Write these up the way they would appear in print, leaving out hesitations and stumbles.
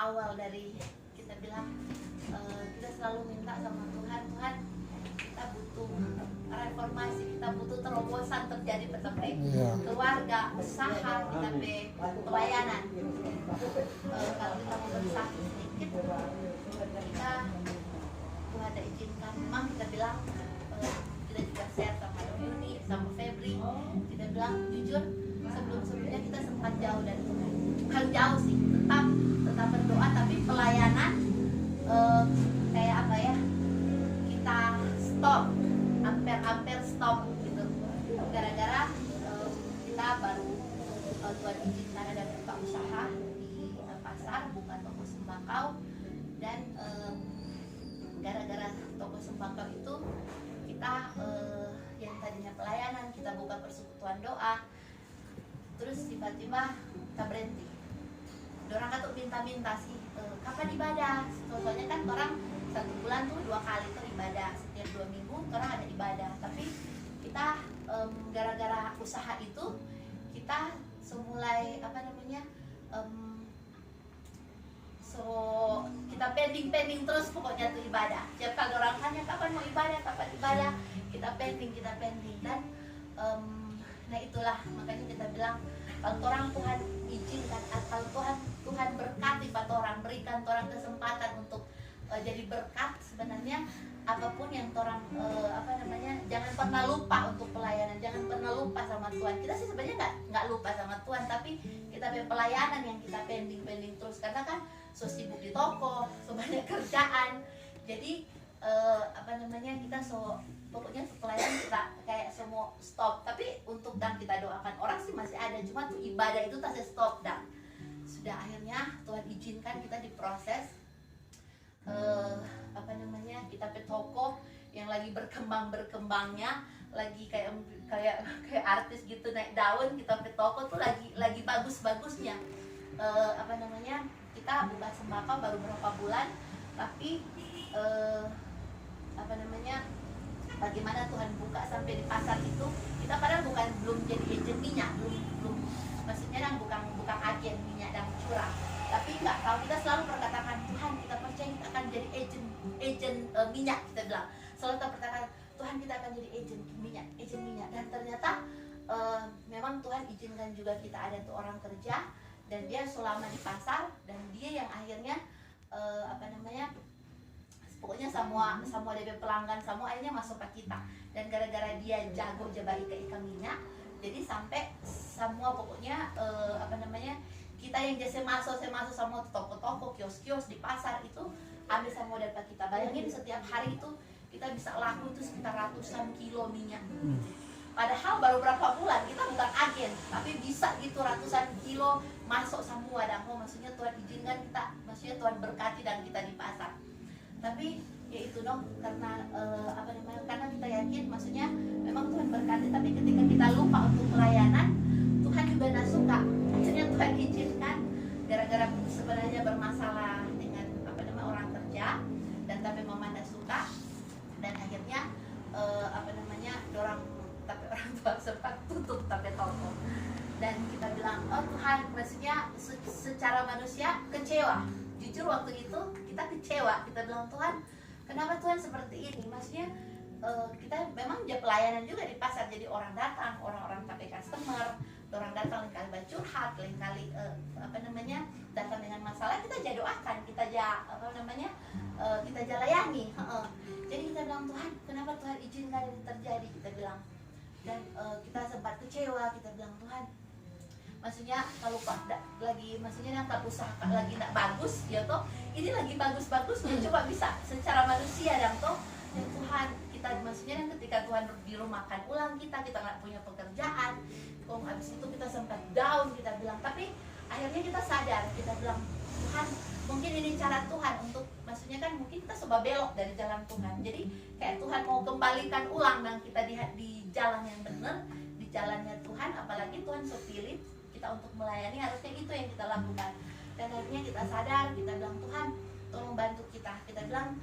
awal dari kita bilang kita selalu minta sama Tuhan, Tuhan kita butuh reformasi, kita butuh terobosan terjadi sampai keluarga, usaha, kita pelayanan. Kalau kita mau berusaha sedikit, kita Tuhan ada izinkan. Memang kita bilang kita juga share sama Yuni, sama Febri, kita bilang jujur sebelumnya kita sempat jauh dari Tuhan. Bukan jauh sih, tetap berdoa, tapi pelayanan kayak apa ya, kita stop, hampir stop gitu, gara-gara kita baru Tuhan izinkan ada buka usaha di pasar, buka toko sembako, dan gara-gara toko sembako itu kita yang tadinya pelayanan, kita buka persekutuan doa, terus tiba-tiba kita berhenti. Orang kan tuh minta-minta sih, kapan ibadah? Soalnya kan orang 1 bulan tuh 2 kali tuh ibadah, setiap 2 minggu orang ada ibadah. Tapi kita gara-gara usaha itu kita semulai apa namanya, kita pending terus pokoknya tuh ibadah. Setiap kali orang tanya kapan mau ibadah, kita pending dan nah itulah makanya kita bilang kalau orang Tuhan izinkan atau Tuhan berkati pada orang, berikan orang kesempatan untuk jadi berkat, sebenarnya apapun yang orang apa namanya, jangan pernah lupa untuk pelayanan, jangan pernah lupa sama Tuhan. Kita sih sebenarnya nggak lupa sama Tuhan, tapi kita punya pelayanan yang kita pending terus karena kan so sibuk di toko, so banyak kerjaan, jadi apa namanya, kita pokoknya pelayanan kita kayak semua stop. Tapi untuk dan kita doakan orang sih masih ada, cuma tuh ibadah itu tak stop. Dan sudah akhirnya Tuhan izinkan kita diproses apa namanya, kita ke toko yang lagi berkembangnya, lagi kayak artis gitu naik daun, kita ke toko tuh lagi bagus-bagusnya. Apa namanya, kita buka sembako baru berapa bulan, tapi apa namanya, bagaimana Tuhan buka sampai di pasar itu, kita padahal belum jadi agen minyak, belum maksudnya kan bukan agen minyak dan curah, tapi nggak tahu, kita selalu berkatakan Tuhan, kita percaya kita akan jadi agen minyak, kita bilang selalu kita berkatakan Tuhan, kita akan jadi agen minyak, dan ternyata memang Tuhan izinkan juga kita ada tuh orang kerja dan dia selama di pasar, dan dia yang akhirnya apa namanya, pokoknya semua DP pelanggan semua akhirnya masuk ke kita. Dan gara-gara dia jago jabai ikan minyak, jadi sampai semua pokoknya apa namanya, kita yang jasa masuk semua toko-toko, kios-kios di pasar itu ambil semua dari kita. Bayangin setiap hari itu kita bisa laku itu sekitar ratusan kilo minyak. Padahal baru berapa bulan, kita bukan agen, tapi bisa gitu ratusan kilo masuk semua. Dan maksudnya Tuhan izinkan kita, maksudnya Tuhan berkati dan kita di pasar. Tapi ya itu dong, karena apa namanya, karena kita yakin, maksudnya memang Tuhan berkati, tapi ketika kita lupa untuk pelayanan, Tuhan juga tidak suka. Akhirnya Tuhan izinkan gara-gara sebenarnya bermasalah dengan apa namanya orang kerja, dan tapi mama tidak suka, dan akhirnya apa namanya, orang tua sempat tutup tapi toko. Dan kita bilang, oh Tuhan, maksudnya secara manusia kecewa. Jujur waktu itu kita kecewa, kita bilang Tuhan, kenapa Tuhan seperti ini? Maksudnya kita memang dia pelayanan juga di pasar, jadi orang datang, orang tapi customer, orang datang lain kali curhat, lain kali apa namanya, datang dengan masalah, kita jadi doakan, kita apa namanya, kita layani. Jadi kita bilang Tuhan, kenapa Tuhan izinkan ini terjadi? Kita bilang, dan kita sempat kecewa, kita bilang Tuhan, maksudnya kalau lagi, maksudnya yang usaha lagi tidak bagus ya toh, ini lagi bagus coba bisa secara manusia dan toh ya Tuhan, kita maksudnya kan ketika Tuhan dirumahkan ulang kita nggak punya pekerjaan, kok habis itu kita sempat down, kita bilang, tapi akhirnya kita sadar, kita bilang Tuhan, mungkin ini cara Tuhan untuk, maksudnya kan mungkin kita coba belok dari jalan Tuhan, jadi kayak Tuhan mau kembalikan ulang dan kita di jalan yang benar, di jalannya Tuhan. Apalagi Tuhan pilih kita untuk melayani, harusnya itu yang kita lakukan. Dan akhirnya kita sadar, kita bilang Tuhan tolong bantu kita. Kita bilang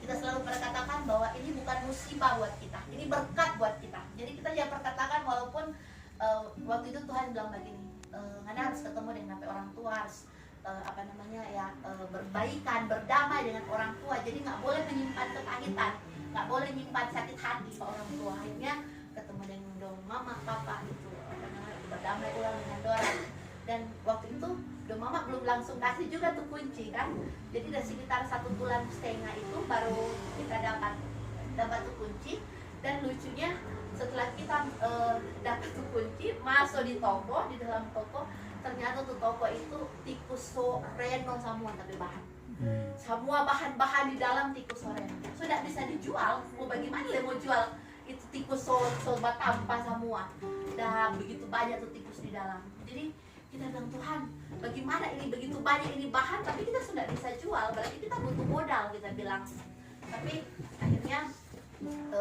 kita selalu berkatakan bahwa ini bukan musibah buat kita, ini berkat buat kita. Jadi kita jangan perkatakan, walaupun waktu itu Tuhan bilang begini, Anda harus ketemu dengan orang tua, harus apa namanya ya, berbaikan, berdamai dengan orang tua. Jadi nggak boleh menyimpan kepahitan, nggak boleh menyimpan sakit hati ke orang tua. Akhirnya ketemu dengan dong mama papa itu apa namanya, berdamai ulang dengan dorang. Dan waktu itu dong mama belum langsung kasih juga tuh kunci kan. Jadi udah sekitar 1,5 bulan itu baru kita dapat tuh kunci. Dan lucunya setelah kita dapat tuh kunci, masuk di toko, di dalam toko ternyata tuh toko itu tikus soreno semua, tapi semua bahan-bahan di dalam tikus soreno sudah bisa dijual. Mau bagaimana dia mau jual itu tikus sobat tanpa semua, dan begitu banyak tuh tikus di dalam. Jadi kita bilang, Tuhan bagaimana ini begitu banyak ini bahan tapi kita sudah bisa jual, berarti kita butuh modal, kita bilang. Tapi akhirnya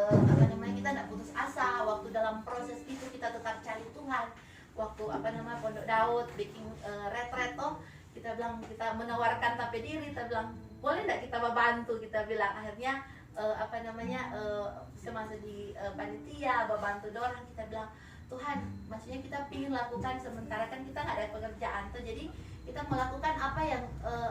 apa namanya, kita tidak putus asa. Waktu dalam proses itu kita tetap cari Tuhan. Waktu apa namanya Pondok Daud bikin retret toh, kita bilang kita menawarkan tapi diri, kita bilang boleh tidak kita membantu, kita bilang. Akhirnya apa namanya semasa di panitia membantu dorang, kita bilang Tuhan, maksudnya kita ingin lakukan sementara kan kita nggak ada pekerjaan tuh, jadi kita melakukan apa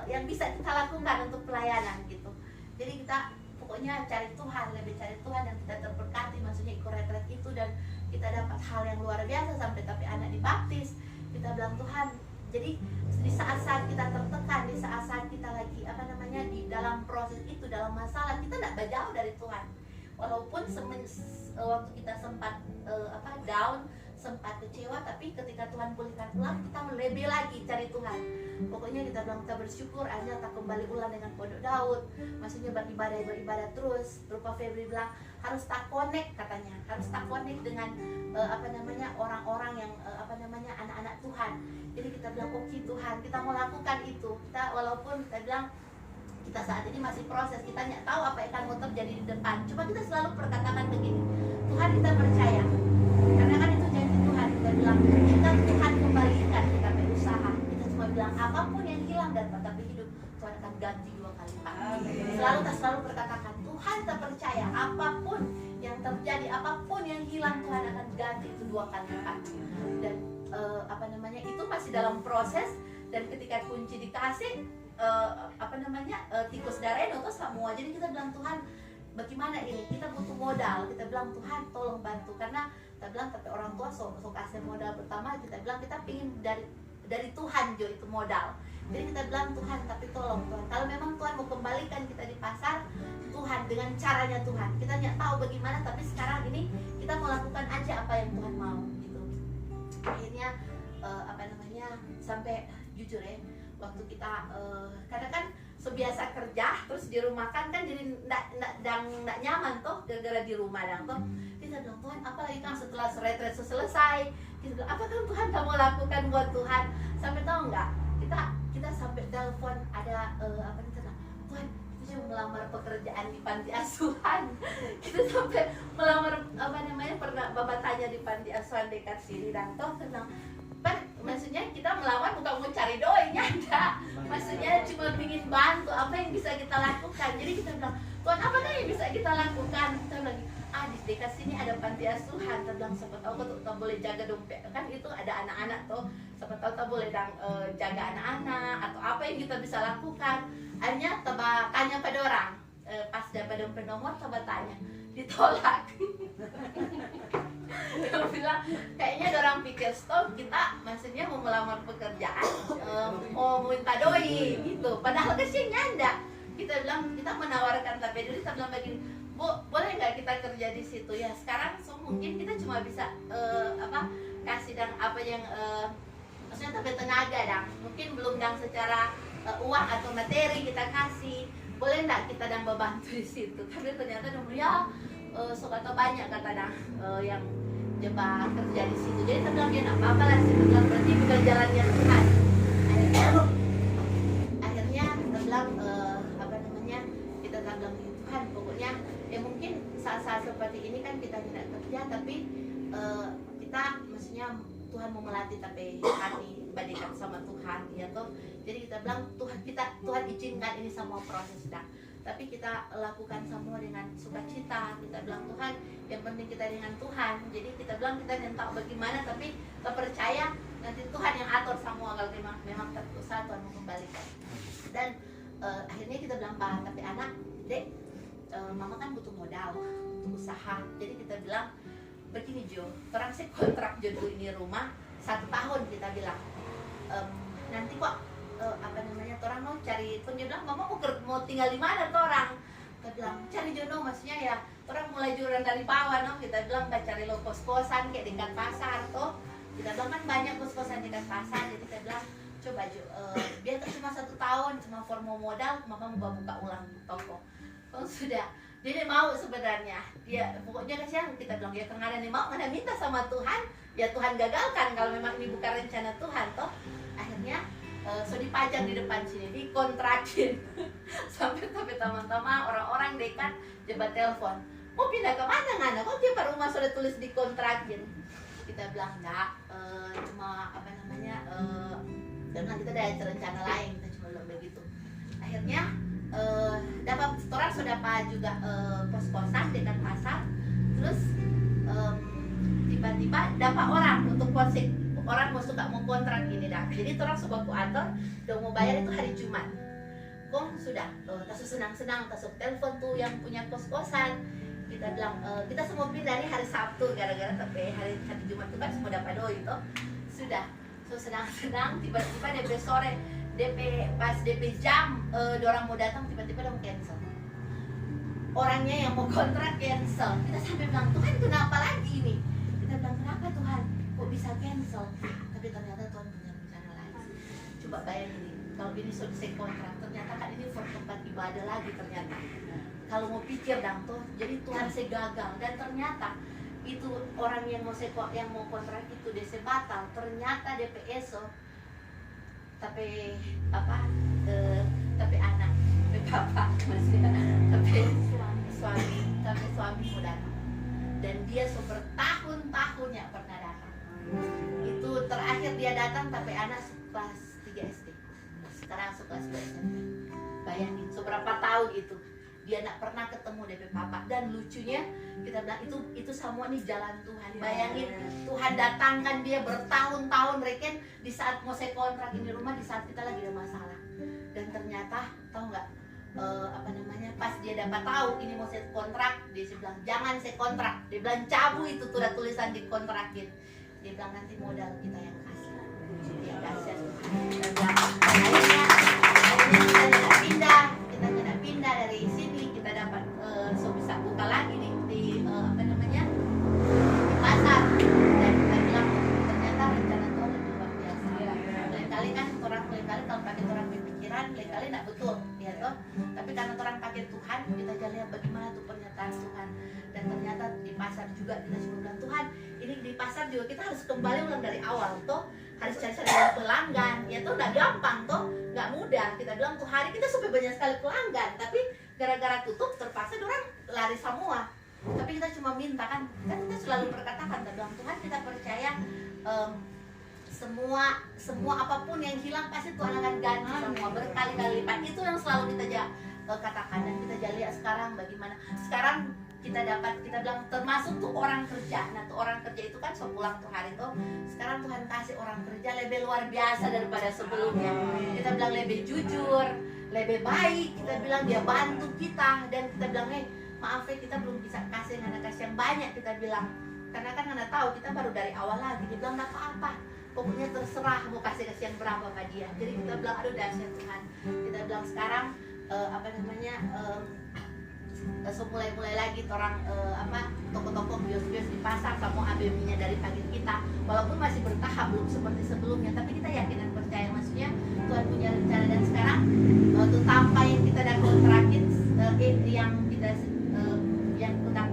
yang bisa kita lakukan untuk pelayanan gitu. Jadi kita pokoknya cari Tuhan, lebih cari Tuhan, dan kita terberkati maksudnya ikut retret itu, dan kita dapat hal yang luar biasa sampai tapi anak dibaptis. Kita bilang Tuhan, jadi di saat-saat kita tertekan, di saat-saat kita lagi apa namanya di dalam proses itu, dalam masalah, kita tidak berjauh dari Tuhan. Walaupun waktu kita sempat down, sempat kecewa, tapi ketika Tuhan pulihkan ulang, kita lebih lagi cari Tuhan. Pokoknya kita bilang kita bersyukur, akhirnya kita kembali ulang dengan Pondok Daud, maksudnya beribadah terus. Rupa Febri bilang harus tak connect, katanya harus tak connect dengan apa namanya orang-orang yang apa namanya anak-anak Tuhan. Jadi kita bilang oke Tuhan, kita mau lakukan itu. Kita walaupun kita bilang kita saat ini masih proses, kita nggak tahu apa yang akan mau terjadi di depan. Cuma kita selalu perkatakan begini, Tuhan kita percaya, karena kan itu janji Tuhan. Kita bilang kita Tuhan kembalikan, kita berusaha. Kita cuma bilang apapun yang hilang dan tapi hidup, Tuhan akan ganti 2 kali lipat. Selalu perkatakan Tuhan kita percaya, apapun yang terjadi, apapun yang hilang, Tuhan akan ganti itu 2 kali lipat. Dan apa namanya itu masih dalam proses. Dan ketika kunci dikasih apa namanya tikus dareno tuh semua. Jadi kita bilang Tuhan bagaimana ini, kita butuh modal. Kita bilang Tuhan tolong bantu, karena kita bilang tapi orang tua so kasih modal pertama, kita bilang kita pingin dari Tuhan jo itu modal. Jadi kita bilang Tuhan tapi tolong Tuhan, kalau memang Tuhan mau kembalikan kita di pasar, Tuhan dengan caranya Tuhan, kita nggak tahu bagaimana, tapi sekarang ini kita mau lakukan aja apa yang Tuhan mau gitu. Akhirnya apa namanya sampai jujur ya, waktu kita karena kan sebiasa kerja terus di rumah kan jadi nggak nyaman toh gara-gara di rumah dan toh kita bilang Tuhan apalagi kan setelah retret selesai, kita bilang apa kan Tuhan kamu lakukan buat Tuhan, sampai tahu nggak kita sampai telepon ada apa nih Tuhan kita cuma melamar pekerjaan di panti asuhan. Kita sampai melamar apa namanya, pernah bapak tanya di panti asuhan dekat sini dan toh bilang maksudnya kita melamar bukan mau cari doinya, ada maksudnya cuma ingin bantu apa yang bisa kita lakukan. Jadi kita bilang Tuhan apa kan yang bisa kita lakukan, kita bilang di dekat sini ada panti asuhan, kita bilang siapa tahu kita boleh jaga dompet kan, itu ada anak-anak tuh, siapa tahu kita boleh jaga anak-anak atau apa yang kita bisa lakukan. Akhirnya tanya pada orang, pas dapat dompet nomor coba tanya, ditolak. Dia bilang kayaknya ada orang pikir stop kita maksudnya mau melamar pekerjaan, mau minta doi gitu, padahal kesiannya ada. Kita bilang kita menawarkan tapi dulu kita bilang begini, Bu, boleh nggak kita kerja di situ ya? Sekarang mungkin kita cuma bisa kasih dan apa yang maksudnya tapi tenaga dan mungkin belum dan secara uang atau materi kita kasih, boleh nggak kita dan membantu di situ? Tapi ternyata ya sobat banyak kata yang coba kerja di situ. Jadi kita bilang dia nggak apa-apa lah sih, bilang berarti bukan jalannya Tuhan. Akhirnya kita bilang apa namanya, kita bilang Tuhan pokoknya ya mungkin saat-saat seperti ini kan kita tidak kerja tapi kita maksudnya Tuhan mau melatih tapi hati bandingkan sama Tuhan ya toh. Jadi kita bilang Tuhan izinkan ini semua proses dah, tapi kita lakukan semua dengan sukacita. Kita bilang Tuhan yang penting kita dengan Tuhan. Jadi kita bilang kita tidak tahu bagaimana tapi kita percaya nanti Tuhan yang atur semua kalau memang berusaha Tuhan mengembalikan. Dan akhirnya kita bilang, Pak, tapi anak, Dek, mama kan butuh modal untuk usaha. Jadi kita bilang begini, Jo, orang sih kontrak jodoh ini rumah 1 tahun, kita bilang nanti kok orang mau cari pun. Dia bilang, mama mau tinggal di mana tuh orang? Kita bilang cari jodoh, maksudnya ya orang mulai jualan dari bawah, no? Kita bilang nggak cari lo kos-kosan kayak dekat pasar tuh. Kita bilang kan banyak kos-kosan dekat pasar. Jadi kita bilang coba biar cuma 1 tahun, cuma formal modal, mama mau buka ulang toko. Oh sudah, dia mau sebenarnya. Dia pokoknya kasihan, kita bilang ya kengada nih mau, mana minta sama Tuhan, ya Tuhan gagalkan kalau memang ini bukan rencana Tuhan toh. Akhirnya so dipajang di depan sini, dikontrakin sampai teman-teman orang-orang dekat coba telepon, mau pindah ke mana ngana? Kok dia baru rumah sudah tulis dikontrakin? Kita bilang enggak, cuma karena kita ada rencana lain, kita cuma bilang begitu. Akhirnya dapat orang sudah juga kos-kosan dekat pasar, terus tiba-tiba dapat orang untuk konsep. Orang mau kontrak ini dah. Jadi orang sebuah kuator udah mau bayar itu hari Jumat. Kong sudah, tasu senang-senang, tasu telepon tuh yang punya kos-kosan. Kita bilang kita semua pindah nih hari Sabtu gara-gara tapi hari Jumat tuh kan semua dapat doi itu. Sudah, so senang-senang tiba-tiba DP sore, pas DP jam orang mau datang tiba-tiba udah mau cancel. Orangnya yang mau kontrak cancel. Kita sampai bilang, Tuhan kenapa lagi ini? Kita bilang kenapa Tuhan? Kok bisa cancel? Tapi ternyata Tuhan punya rencana lain. Coba bayangin ini, kalau ini sudah selesai kontrak, ternyata kan ini for tempat ibadah lagi ternyata. Kalau mau pikir dong tuh, jadi Tuhan saya gagal dan ternyata itu orang yang mau kontrak itu dia batal. Ternyata DPSO tapi anak, tapi bapak maksudnya, tapi suami mau datang dan dia bertahun-tahun ya pernah datang. Itu terakhir dia datang tapi anak kelas 3 SD, sekarang kelas 2 SMP. Bayangin seberapa tahun itu dia nak pernah ketemu DP papa. Dan lucunya kita bilang itu semua nih jalan Tuhan. Bayangin Tuhan datangkan dia bertahun-tahun reken di saat mau saya kontrak ini rumah, di saat kita lagi ada masalah. Dan ternyata tahu nggak pas dia dapat tahu ini mau saya kontrak, dia bilang jangan saya kontrak. Dia bilang cabut itu tuh ada tulisan dikontrakin. Dia bilang nanti modal kita yang kasih. Dia kasih Tuhan. Akhirnya kita kena pindah dari sini, kita dapat bisa buka lagi di pasar. Dan kita bilang ternyata rencana Tuhan lebih luar biasa. Lain-kali kan orang kalau pakai orang berpikiran, lain-kali tidak betul, ya toh. Tapi karena orang pakai Tuhan, kita jalan lihat bagaimana tuh pernyataan Tuhan. Dan ternyata di pasar juga kita cuma bilang Tuhan, ini di pasar juga kita harus kembali ulang dari awal toh, harus cari pelanggan, ya toh nggak gampang toh, nggak mudah. Kita bilang tuh hari kita sampai banyak sekali pelanggan, tapi gara-gara tutup terpaksa orang lari semua. Tapi kita cuma minta kan kita selalu berkatakan, kita bilang Tuhan kita percaya semua apapun yang hilang pasti Tuhan akan ganti semua berkali-kali lipat. Itu yang selalu kita katakan dan kita jali sekarang bagaimana sekarang kita bilang termasuk tuh orang kerja. Nah tuh orang kerja itu kan sepulang tuh hari tuh sekarang Tuhan kasih orang kerja lebih luar biasa daripada sebelumnya. Kita bilang lebih jujur, lebih baik. Kita bilang dia bantu kita dan kita bilang maaf ya kita belum bisa kasih yang banyak. Kita bilang karena kan nggak tahu kita baru dari awal lagi. Dia bilang nggak apa-apa, pokoknya terserah mau kasih yang berapa sama dia. Jadi kita bilang aduh dahsyat Tuhan. Kita bilang sekarang mulai lagi orang toko-toko bios-bios di pasar kamu ambil minyak dari pagi kita, walaupun masih bertahap belum seperti sebelumnya, tapi kita yakin dan percaya maksudnya Tuhan punya rencana. Dan sekarang waktu tanpa yang kita ada kontrakin yang kita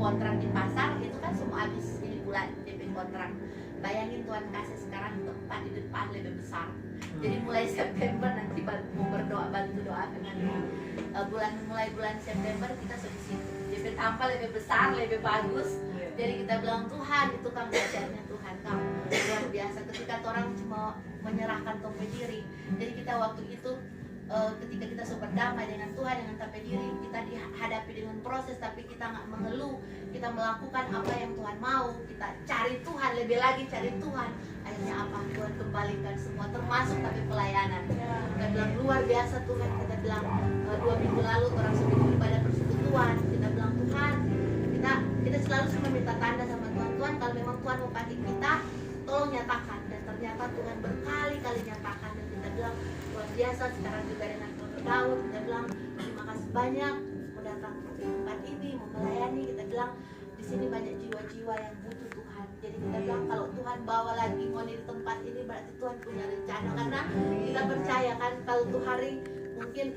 kontrak di pasar itu kan semua habis ini bulan DP kontrak. Bayangin Tuhan kasih sekarang tempat di depan lebih besar. Jadi mulai September nanti mau berdoa, bantu doa dengan mulai bulan September kita sudah di situ. DP tampal lebih besar, lebih bagus. Jadi kita bilang Tuhan itu kan belajarnya Tuhan kamu luar biasa. Ketika orang cuma menyerahkan tompe diri. Jadi kita waktu itu ketika kita berdamai dengan Tuhan dengan tanpa diri, kita dihadapi dengan proses, tapi kita nggak mengeluh, kita melakukan apa yang Tuhan mau, kita cari Tuhan, lebih lagi cari Tuhan. Akhirnya apa? Tuhan kembalikan semua, termasuk tapi pelayanan. Kita bilang luar biasa Tuhan. Kita bilang 2 minggu lalu orang sebelum ibadah persekutuan, kita bilang Tuhan, kita selalu cuma minta tanda sama Tuhan. Tuhan, kalau memang Tuhan mau pakai kita, tolong nyatakan. Dan ternyata Tuhan berkali-kali nyatakan. Dan kita bilang luar biasa. Sekarang juga dengan Dr. Daud, kita bilang terima kasih banyak mau datang ke tempat ini, mau melayani. Kita bilang di sini banyak jiwa-jiwa yang butuh Tuhan. Jadi kita bilang kalau Tuhan bawa lagi mau di tempat ini, berarti Tuhan punya rencana. Karena kita percaya kan kalau tuh hari mungkin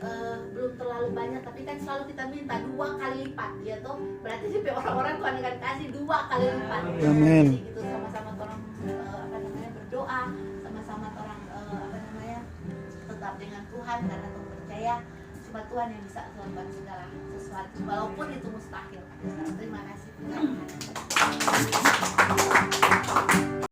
belum terlalu banyak, tapi kan selalu kita minta 2 kali lipat, ya toh. Berarti sih orang-orang Tuhan akan kasih 2 kali lipat. Amin. Jadi gitu sama-sama orang berdoa, sama-sama orang tetap dengan Tuhan, karena Tuhan percaya cuma Tuhan yang bisa melakukan segala sesuatu walaupun itu mustahil. Terima kasih Tuhan.